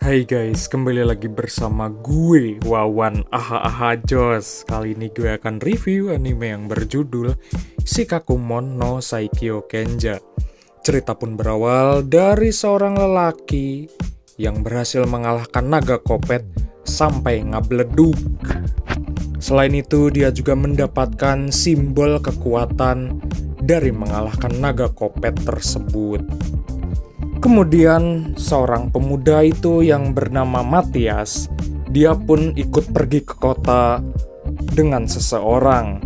Hai guys, kembali lagi bersama gue, Wawan Aha Jos. Kali ini gue akan review anime yang berjudul Shikakumon no Saikyo Kenja. Cerita pun berawal dari seorang lelaki yang berhasil mengalahkan naga kopet sampai ngableduk. Selain itu, dia juga mendapatkan simbol kekuatan dari mengalahkan naga kopet tersebut. Kemudian seorang pemuda itu yang bernama Matias, dia pun ikut pergi ke kota dengan seseorang.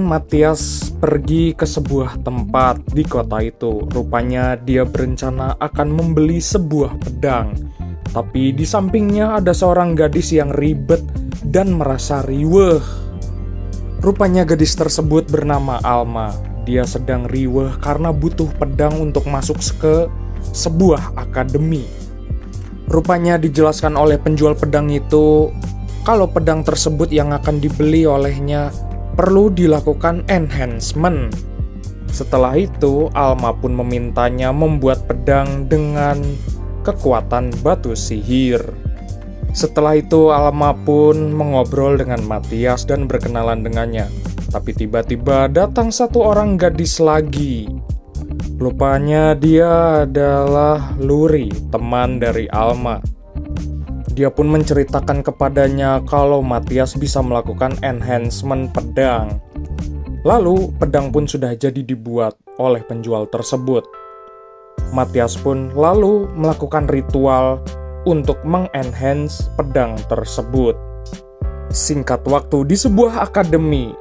Matias pergi ke sebuah tempat di kota itu. Rupanya dia berencana akan membeli sebuah pedang. Tapi di sampingnya ada seorang gadis yang ribet dan merasa riweh. Rupanya gadis tersebut bernama Alma. Dia sedang riweh karena butuh pedang untuk masuk ke sebuah akademi. Rupanya dijelaskan oleh penjual pedang itu, kalau pedang tersebut yang akan dibeli olehnya perlu dilakukan enhancement. Setelah itu, Alma pun memintanya membuat pedang dengan kekuatan batu sihir. Setelah itu, Alma pun mengobrol dengan Matias dan berkenalan dengannya. Tapi tiba-tiba datang satu orang gadis lagi. Rupanya dia adalah Luri, teman dari Alma. Dia pun menceritakan kepadanya kalau Matias bisa melakukan enhancement pedang. Lalu pedang pun sudah jadi dibuat oleh penjual tersebut. Matias pun lalu melakukan ritual untuk mengenhance pedang tersebut. Singkat waktu di sebuah akademi,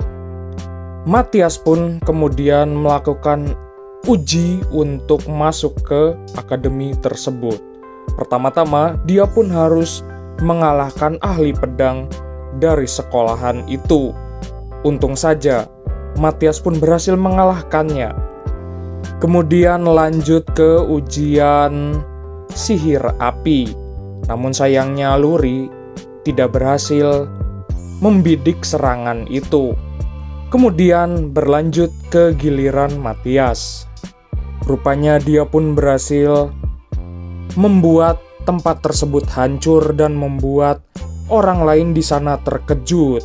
Matias pun kemudian melakukan uji untuk masuk ke akademi tersebut. Pertama-tama, dia pun harus mengalahkan ahli pedang dari sekolahan itu. Untung saja, Matias pun berhasil mengalahkannya. Kemudian lanjut ke ujian sihir api. Namun sayangnya Luri tidak berhasil membidik serangan itu. Kemudian berlanjut ke giliran Matias. Rupanya dia pun berhasil membuat tempat tersebut hancur dan membuat orang lain di sana terkejut.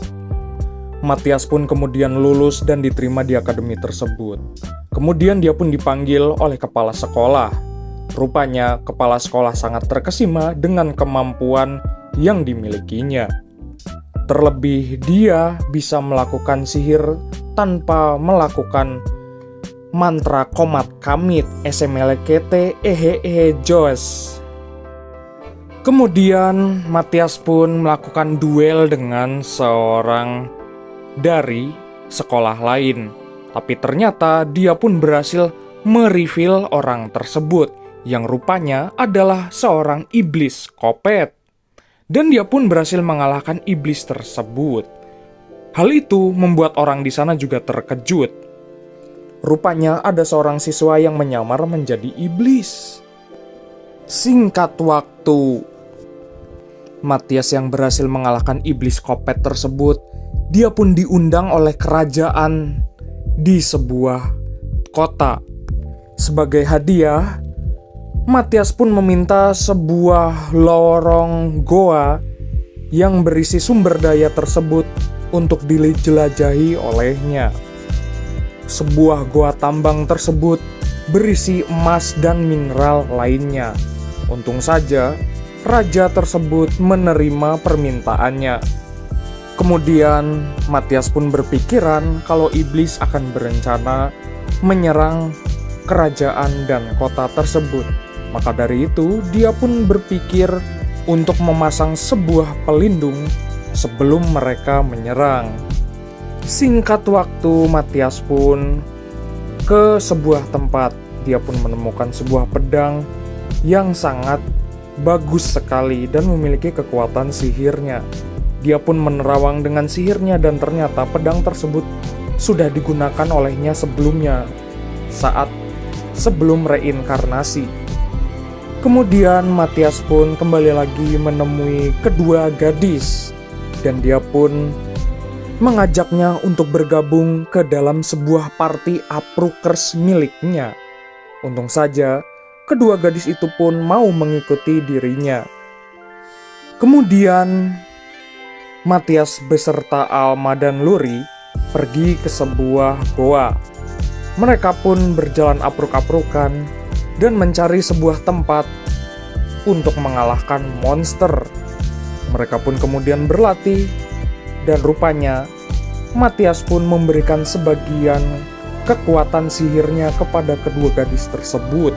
Matias pun kemudian lulus dan diterima di akademi tersebut. Kemudian dia pun dipanggil oleh kepala sekolah. Rupanya kepala sekolah sangat terkesima dengan kemampuan yang dimilikinya. Terlebih dia bisa melakukan sihir tanpa melakukan mantra komat kamit SMLKT jos. Kemudian Matias pun melakukan duel dengan seorang dari sekolah lain. Tapi ternyata dia pun berhasil mereveal orang tersebut yang rupanya adalah seorang iblis kopet. Dan dia pun berhasil mengalahkan iblis tersebut. Hal itu membuat orang di sana juga terkejut. Rupanya ada seorang siswa yang menyamar menjadi iblis. Singkat waktu, Matias yang berhasil mengalahkan iblis kopet tersebut, dia pun diundang oleh kerajaan di sebuah kota. Sebagai hadiah, Matias pun meminta sebuah lorong goa yang berisi sumber daya tersebut untuk dijelajahi olehnya. Sebuah goa tambang tersebut berisi emas dan mineral lainnya. Untung saja, raja tersebut menerima permintaannya. Kemudian, Matias pun berpikiran kalau iblis akan berencana menyerang kerajaan dan kota tersebut. Maka dari itu, dia pun berpikir untuk memasang sebuah pelindung sebelum mereka menyerang. Singkat waktu, Matias pun ke sebuah tempat. Dia pun menemukan sebuah pedang yang sangat bagus sekali dan memiliki kekuatan sihirnya. Dia pun menerawang dengan sihirnya dan ternyata pedang tersebut sudah digunakan olehnya sebelumnya, saat sebelum reinkarnasi. Kemudian Matias pun kembali lagi menemui kedua gadis dan dia pun mengajaknya untuk bergabung ke dalam sebuah party aprukers miliknya. Untung saja kedua gadis itu pun mau mengikuti dirinya. Kemudian Matias beserta Alma dan Luri pergi ke sebuah goa. Mereka pun berjalan apruk-aprukan dan mencari sebuah tempat untuk mengalahkan monster. Mereka pun kemudian berlatih dan rupanya Matias pun memberikan sebagian kekuatan sihirnya kepada kedua gadis tersebut.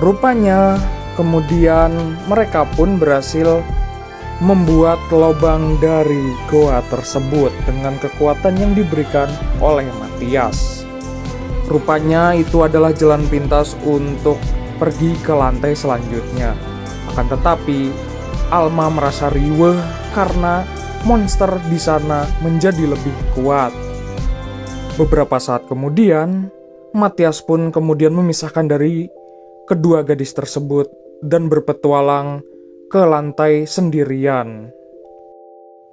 Rupanya kemudian mereka pun berhasil membuat lubang dari goa tersebut dengan kekuatan yang diberikan oleh Matias. Rupanya itu adalah jalan pintas untuk pergi ke lantai selanjutnya. Akan tetapi, Alma merasa riweuh karena monster di sana menjadi lebih kuat. Beberapa saat kemudian, Matias pun kemudian memisahkan dari kedua gadis tersebut dan berpetualang ke lantai sendirian.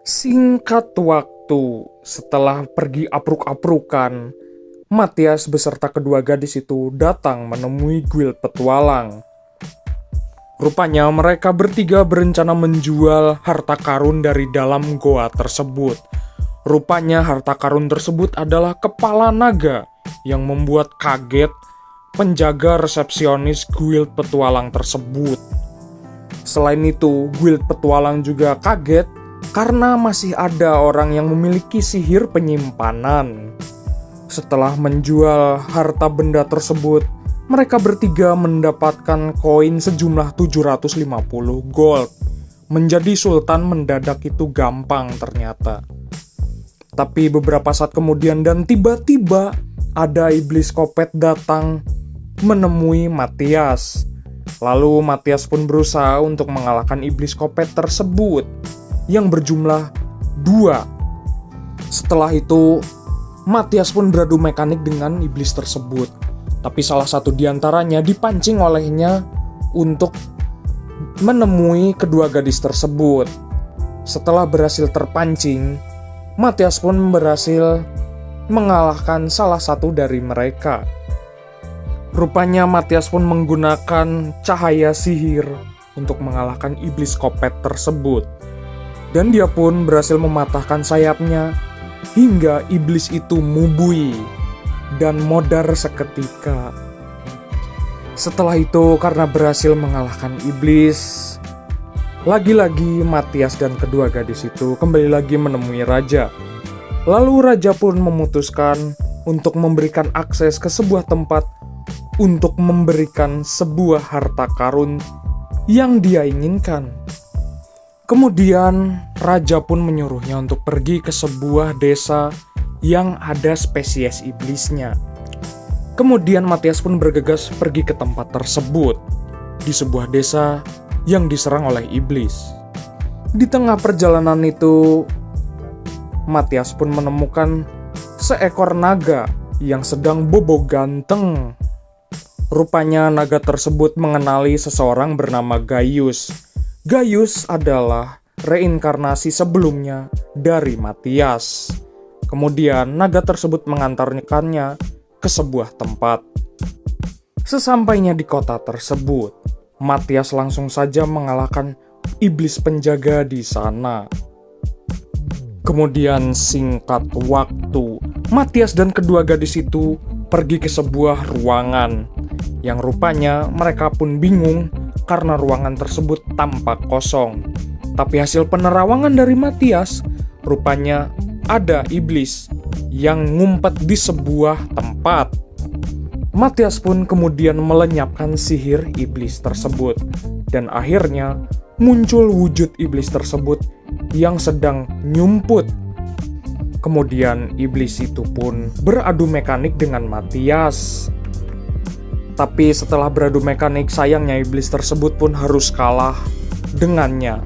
Singkat waktu, setelah pergi apruk-aprukan, Matias beserta kedua gadis itu datang menemui guild petualang. Rupanya mereka bertiga berencana menjual harta karun dari dalam goa tersebut. Rupanya harta karun tersebut adalah kepala naga yang membuat kaget penjaga resepsionis guild petualang tersebut. Selain itu, guild petualang juga kaget karena masih ada orang yang memiliki sihir penyimpanan. Setelah menjual harta benda tersebut, mereka bertiga mendapatkan koin sejumlah 750 gold. Menjadi sultan mendadak itu gampang ternyata. Tapi beberapa saat kemudian dan tiba-tiba ada iblis kopet datang menemui Matias. Lalu Matias pun berusaha untuk mengalahkan iblis kopet tersebut yang berjumlah 2. Setelah itu Matias pun beradu mekanik dengan iblis tersebut. Tapi salah satu di antaranya dipancing olehnya untuk menemui kedua gadis tersebut. Setelah berhasil terpancing, Matias pun berhasil mengalahkan salah satu dari mereka. Rupanya Matias pun menggunakan cahaya sihir untuk mengalahkan iblis kopet tersebut. Dan dia pun berhasil mematahkan sayapnya hingga iblis itu mubui dan modar seketika. Setelah itu, karena berhasil mengalahkan iblis, lagi-lagi Matias dan kedua gadis itu kembali lagi menemui raja. Lalu raja pun memutuskan untuk memberikan akses ke sebuah tempat untuk memberikan sebuah harta karun yang dia inginkan. Kemudian, raja pun menyuruhnya untuk pergi ke sebuah desa yang ada spesies iblisnya. Kemudian Matias pun bergegas pergi ke tempat tersebut, di sebuah desa yang diserang oleh iblis. Di tengah perjalanan itu, Matias pun menemukan seekor naga yang sedang bobo ganteng. Rupanya naga tersebut mengenali seseorang bernama Gaius. Gaius adalah reinkarnasi sebelumnya dari Matias. Kemudian naga tersebut mengantarkannya ke sebuah tempat. Sesampainya di kota tersebut, Matias langsung saja mengalahkan iblis penjaga di sana. Kemudian singkat waktu, Matias dan kedua gadis itu pergi ke sebuah ruangan yang rupanya mereka pun bingung karena ruangan tersebut tampak kosong. Tapi hasil penerawangan dari Matias, rupanya ada iblis yang ngumpet di sebuah tempat. Matias pun kemudian melenyapkan sihir iblis tersebut, dan akhirnya muncul wujud iblis tersebut yang sedang nyumput. Kemudian iblis itu pun beradu mekanik dengan Matias. Tapi setelah beradu mekanik, sayangnya iblis tersebut pun harus kalah dengannya.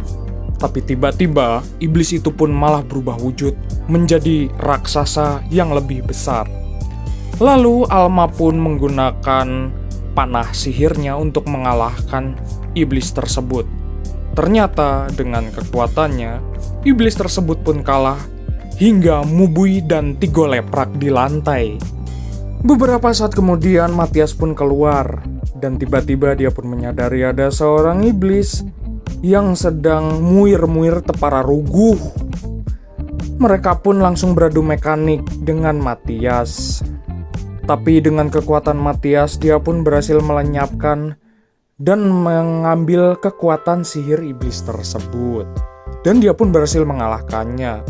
Tapi tiba-tiba iblis itu pun malah berubah wujud menjadi raksasa yang lebih besar. Lalu Alma pun menggunakan panah sihirnya untuk mengalahkan iblis tersebut. Ternyata dengan kekuatannya, iblis tersebut pun kalah hingga mubui dan tigoleprak di lantai. Beberapa saat kemudian Matias pun keluar Dan tiba-tiba dia pun menyadari ada seorang iblis yang sedang muir-muir tepara ruguh. Mereka pun langsung beradu mekanik dengan Matias. Tapi dengan kekuatan Matias, dia pun berhasil melenyapkan dan mengambil kekuatan sihir iblis tersebut. Dan dia pun berhasil mengalahkannya.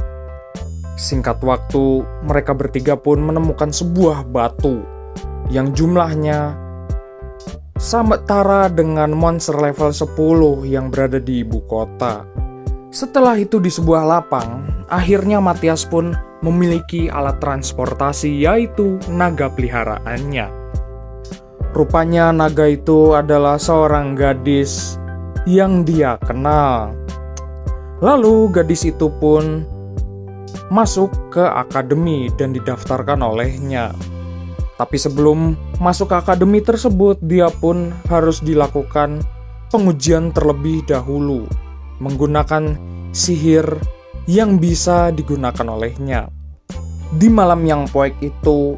Singkat waktu, mereka bertiga pun menemukan sebuah batu yang jumlahnya setara dengan monster level 10 yang berada di ibu kota. Setelah itu di sebuah lapang, akhirnya Matias pun memiliki alat transportasi, yaitu naga peliharaannya. Rupanya naga itu adalah seorang gadis yang dia kenal. Lalu gadis itu pun masuk ke akademi dan didaftarkan olehnya. Tapi sebelum masuk ke akademi tersebut, dia pun harus dilakukan pengujian terlebih dahulu menggunakan sihir yang bisa digunakan olehnya. Di malam yang poek itu,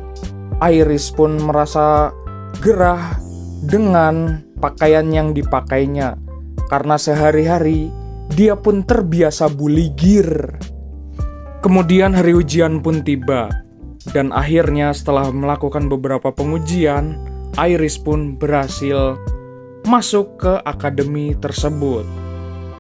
Iris pun merasa gerah dengan pakaian yang dipakainya karena sehari-hari dia pun terbiasa buligir. Kemudian hari ujian pun tiba. Dan akhirnya setelah melakukan beberapa pengujian, Iris pun berhasil masuk ke akademi tersebut.